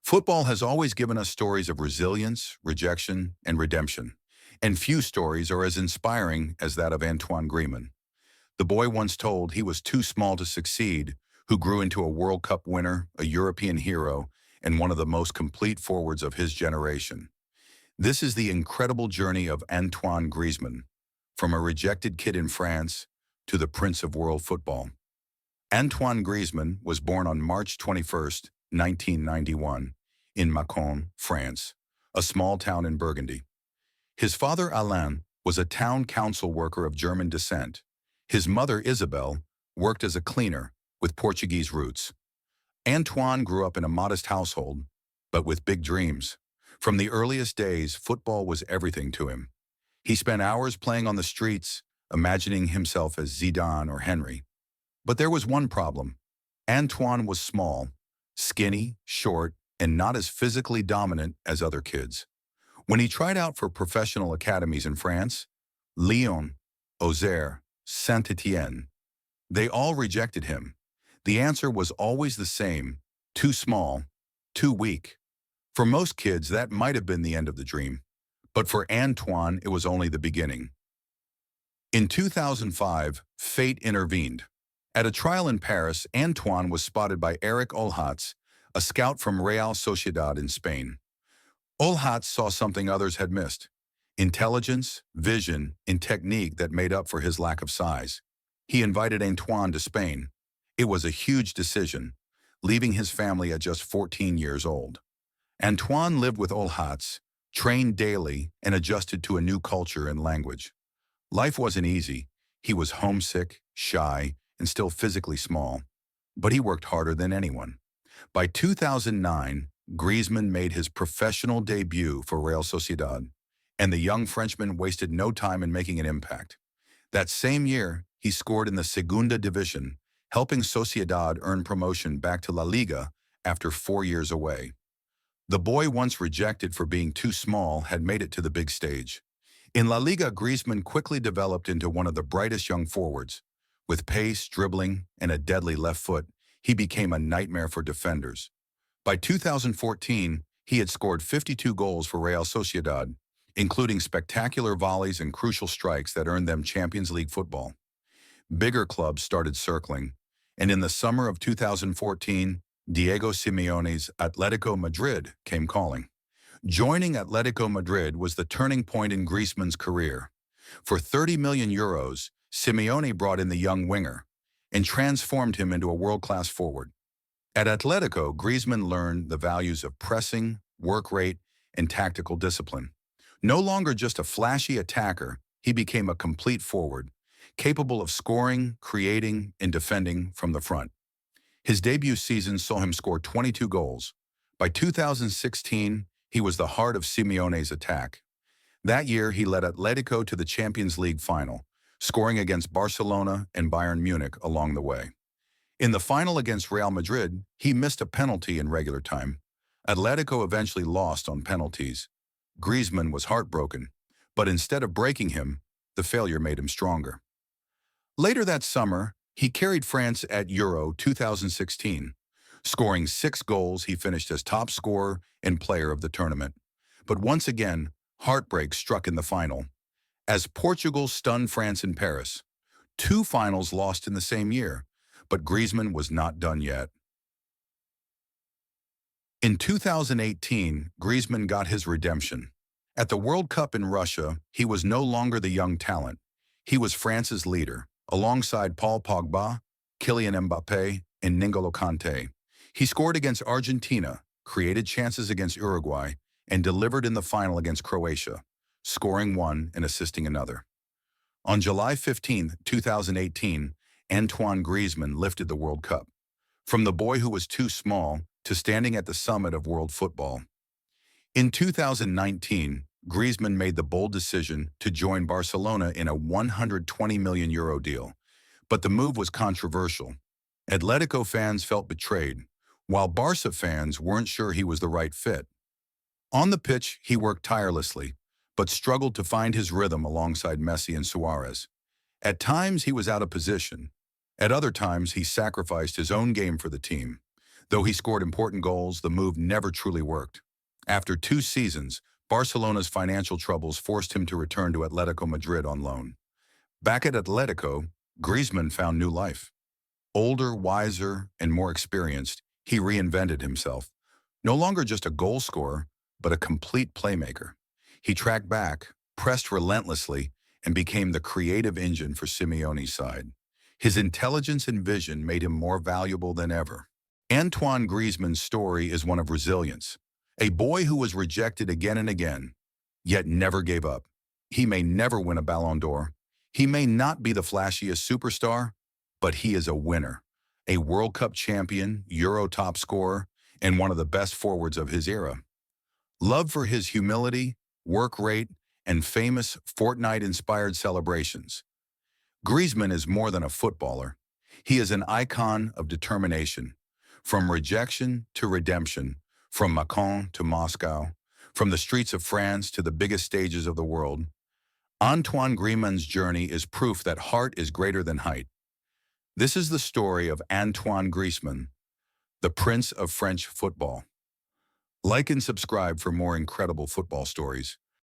Football has always given us stories of resilience, rejection, and redemption, and few stories are as inspiring as that of Antoine Griezmann. The boy once told he was too small to succeed, who grew into a World Cup winner, a European hero, and one of the most complete forwards of his generation. This is the incredible journey of Antoine Griezmann, from a rejected kid in France to the prince of world football. Antoine Griezmann was born on March 21, 1991, in Mâcon, France, a small town in Burgundy. His father, Alain, was a town council worker of German descent. His mother, Isabelle, worked as a cleaner with Portuguese roots. Antoine grew up in a modest household, but with big dreams. From the earliest days, football was everything to him. He spent hours playing on the streets, imagining himself as Zidane or Henry. But there was one problem. Antoine was small, skinny, short, and not as physically dominant as other kids. When he tried out for professional academies in France, Lyon, Auxerre, Saint-Étienne, they all rejected him. The answer was always the same: too small, too weak. For most kids, that might have been the end of the dream. But for Antoine, it was only the beginning. In 2005, fate intervened. At a trial in Paris, Antoine was spotted by Eric Olhatz, a scout from Real Sociedad in Spain. Olhatz saw something others had missed: intelligence, vision, and technique that made up for his lack of size. He invited Antoine to Spain. It was a huge decision, leaving his family at just 14 years old. Antoine lived with Olhatz, trained daily, and adjusted to a new culture and language. Life wasn't easy. He was homesick, shy, and still physically small, but he worked harder than anyone. By 2009, Griezmann made his professional debut for Real Sociedad, and the young Frenchman wasted no time in making an impact. That same year, he scored in the Segunda Division, helping Sociedad earn promotion back to La Liga after 4 years away. The boy, once rejected for being too small, had made it to the big stage. In La Liga, Griezmann quickly developed into one of the brightest young forwards. With pace, dribbling, and a deadly left foot, he became a nightmare for defenders. By 2014, he had scored 52 goals for Real Sociedad, including spectacular volleys and crucial strikes that earned them Champions League football. Bigger clubs started circling, and in the summer of 2014, Diego Simeone's Atlético Madrid came calling. Joining Atlético Madrid was the turning point in Griezmann's career. For €30 million, Simeone brought in the young winger and transformed him into a world-class forward. At Atlético, Griezmann learned the values of pressing, work rate, and tactical discipline. No longer just a flashy attacker, he became a complete forward, capable of scoring, creating, and defending from the front. His debut season saw him score 22 goals. By 2016, he was the heart of Simeone's attack. That year, he led Atlético to the Champions League final, scoring against Barcelona and Bayern Munich along the way. In the final against Real Madrid, he missed a penalty in regular time. Atlético eventually lost on penalties. Griezmann was heartbroken, but instead of breaking him, the failure made him stronger. Later that summer, he carried France at Euro 2016. Scoring 6 goals, he finished as top scorer and player of the tournament. But once again, heartbreak struck in the final, as Portugal stunned France in Paris. 2 finals lost in the same year, but Griezmann was not done yet. In 2018, Griezmann got his redemption. At the World Cup in Russia, he was no longer the young talent. He was France's leader, alongside Paul Pogba, Kylian Mbappé, and N'Golo Kanté. He scored against Argentina, created chances against Uruguay, and delivered in the final against Croatia, scoring one and assisting another. On July 15, 2018, Antoine Griezmann lifted the World Cup, from the boy who was too small to standing at the summit of world football. In 2019, Griezmann made the bold decision to join Barcelona in a €120 million deal, but the move was controversial. Atlético fans felt betrayed, while Barca fans weren't sure he was the right fit. On the pitch, he worked tirelessly, but struggled to find his rhythm alongside Messi and Suarez. At times, he was out of position. At other times, he sacrificed his own game for the team. Though he scored important goals, the move never truly worked. After 2 seasons, Barcelona's financial troubles forced him to return to Atletico Madrid on loan. Back at Atletico, Griezmann found new life. Older, wiser, and more experienced, he reinvented himself. No longer just a goal scorer, but a complete playmaker. He tracked back, pressed relentlessly, and became the creative engine for Simeone's side. His intelligence and vision made him more valuable than ever. Antoine Griezmann's story is one of resilience. A boy who was rejected again and again, yet never gave up. He may never win a Ballon d'Or. He may not be the flashiest superstar, but he is a winner. A World Cup champion, Euro top scorer, and one of the best forwards of his era. Loved for his humility, work rate, and famous Fortnite-inspired celebrations. Griezmann is more than a footballer. He is an icon of determination. From rejection to redemption, from Macon to Moscow, from the streets of France to the biggest stages of the world, Antoine Griezmann's journey is proof that heart is greater than height. This is the story of Antoine Griezmann, the Prince of French football. Like and subscribe for more incredible football stories.